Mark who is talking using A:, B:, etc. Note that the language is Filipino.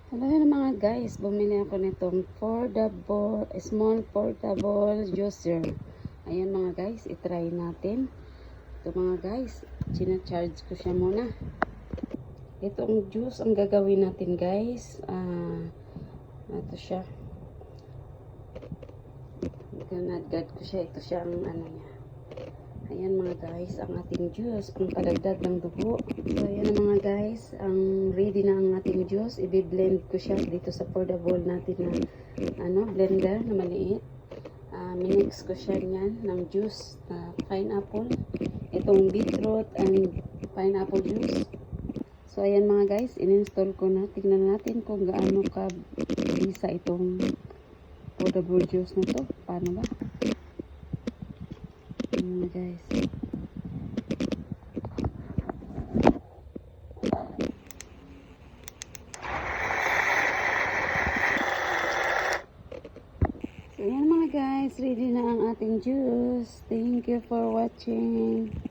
A: Hello mga guys, bumili ako nitong small portable juicer. Ayan mga guys, itry natin. Ito mga guys, charge ko siya muna. Itong juice ang gagawin natin guys. Ito siya. Ganagad ko siya. Ito siya ang ano niya. Ayan mga guys, ang ating juice, ang palagdag ng dugo. So ayan mga guys, ang ready na ang ating juice. I-blend ko siya dito sa portable natin na blender na maliit. Minix ko siya niyan ng juice na pineapple. Itong beetroot and pineapple juice. So ayan mga guys, in-install ko na. Tingnan natin kung gaano ka bisa itong portable juice na to. Paano ba? Ayan guys. So ayan mga guys, ready na ang ating juice. Thank you for watching.